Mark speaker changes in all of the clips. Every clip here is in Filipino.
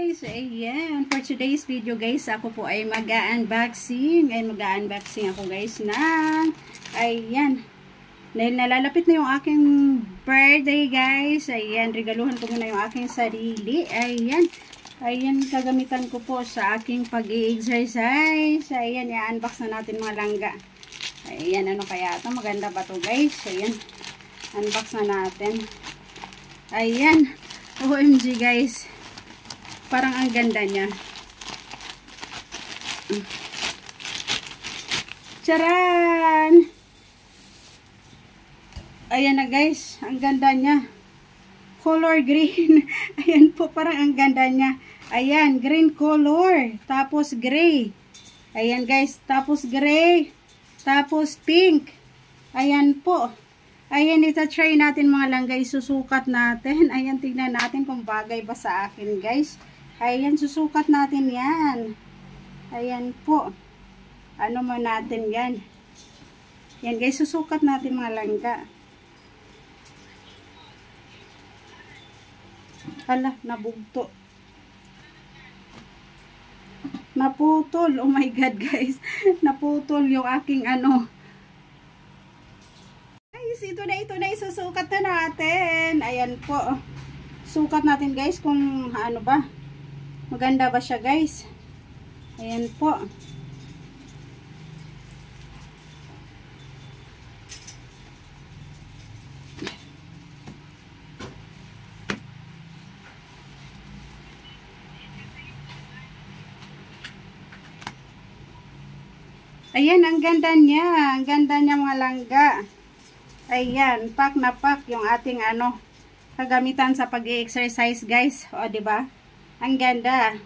Speaker 1: guys, ayan, for today's video guys, ako po ay mag-unboxing, ako guys ng, ayan, dahil nalalapit na yung aking birthday guys, ayan, regaluhan ko muna yung aking sarili, ayan, kagamitan ko po sa aking pag-i-exercise, ayan, i-unbox na natin mga langga, ayan, ano kaya ito, maganda ba to guys, ayan, unbox na natin, ayan, OMG guys, parang ang ganda niya. Charan! Ayan na guys, ang ganda niya. Color green. Ayan po, parang ang ganda niya. Ayan, green color. Tapos gray. Ayan guys, tapos gray. Tapos pink. Ayan po. Ayan, ita-try natin mga langgay, susukat natin. Ayan, tignan natin kung bagay ba sa akin guys. Ayan, susukat natin yan. Ayan po. Ano mo natin yan. Yan guys, susukat natin mga langga. Hala, nabugto. Naputol. Oh my God guys. Naputol yung aking ano. Ito na isusukat na natin. Ayan po. Sukat natin guys kung ano ba. Maganda ba siya guys. Ayan po. Ayan, ang ganda niya. Ang ganda niya mga langga. Ayan, pack na pack yung ating ano, kagamitan sa pag-i-exercise guys. O, diba? Ang ganda.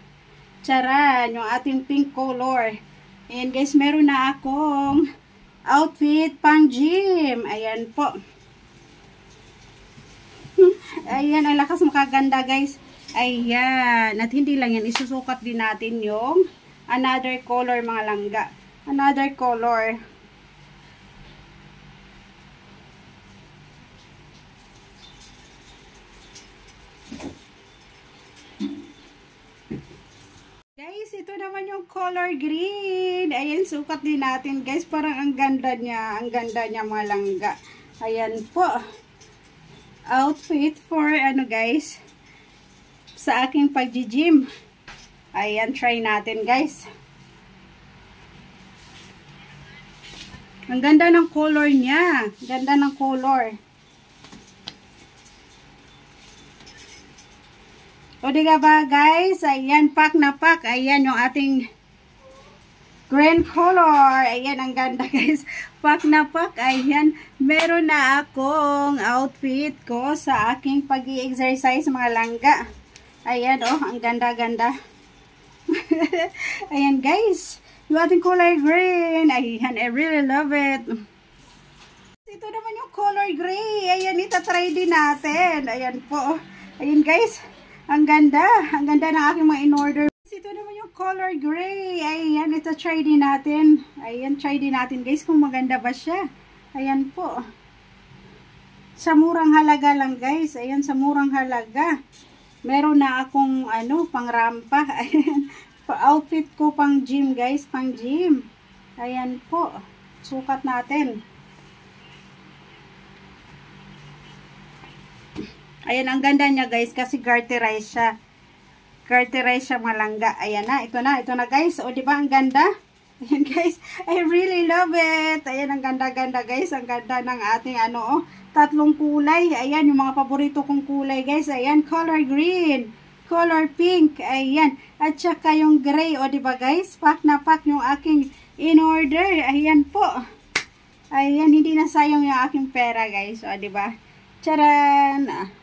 Speaker 1: Charan, yung ating pink color. Ayan guys, meron na akong outfit pang gym. Ayan po. Ayan, ang lakas makaganda guys. Ayan, at hindi lang yan, isusukat din natin yung another color mga langga. Another color. Guys, ito naman yung color green. Ayan, sukat din natin guys. Parang ang ganda niya. Ang ganda niya mga langga. Ayan po. Outfit for ano guys. Sa aking pag-gym. Ayan, try natin guys. Ang ganda ng color niya. Ganda ng color. O diga ba guys, ayan, pack na pack, ayan yung ating green color, ayan, ang ganda guys, pack na pack, ayan, meron na akong outfit ko sa aking pag-i-exercise mga langga, ayan, oh, ang ganda-ganda, ayan guys, yung ating color green, ayan, I really love it, ito naman yung color gray, ayan, itatry din natin, ayan po, ayan guys, ang ganda ng aking mga in-order. Ito naman yung color gray. Ayan, ito try din natin. Ayan, try din natin guys kung maganda ba siya. Ayan po. Sa murang halaga lang guys. Ayan, sa murang halaga. Meron na akong ano, pang rampa. Ayan, outfit ko pang gym guys, pang gym. Ayan po. Sukat natin. Ayan, ang ganda niya guys kasi garterize siya. Garterize siya mga langga. Ayan na, ito na guys. O diba ang ganda? Ayan guys, I really love it. Ayan, ang ganda-ganda guys. Ang ganda ng ating ano, oh, tatlong kulay. Ayan, yung mga paborito kong kulay guys. Ayan, color green, color pink. Ayan, at saka yung gray. O diba guys, pack na pack yung aking in-order. Ayan po. Ayan, hindi na sayang yung aking pera guys. O diba? Charan!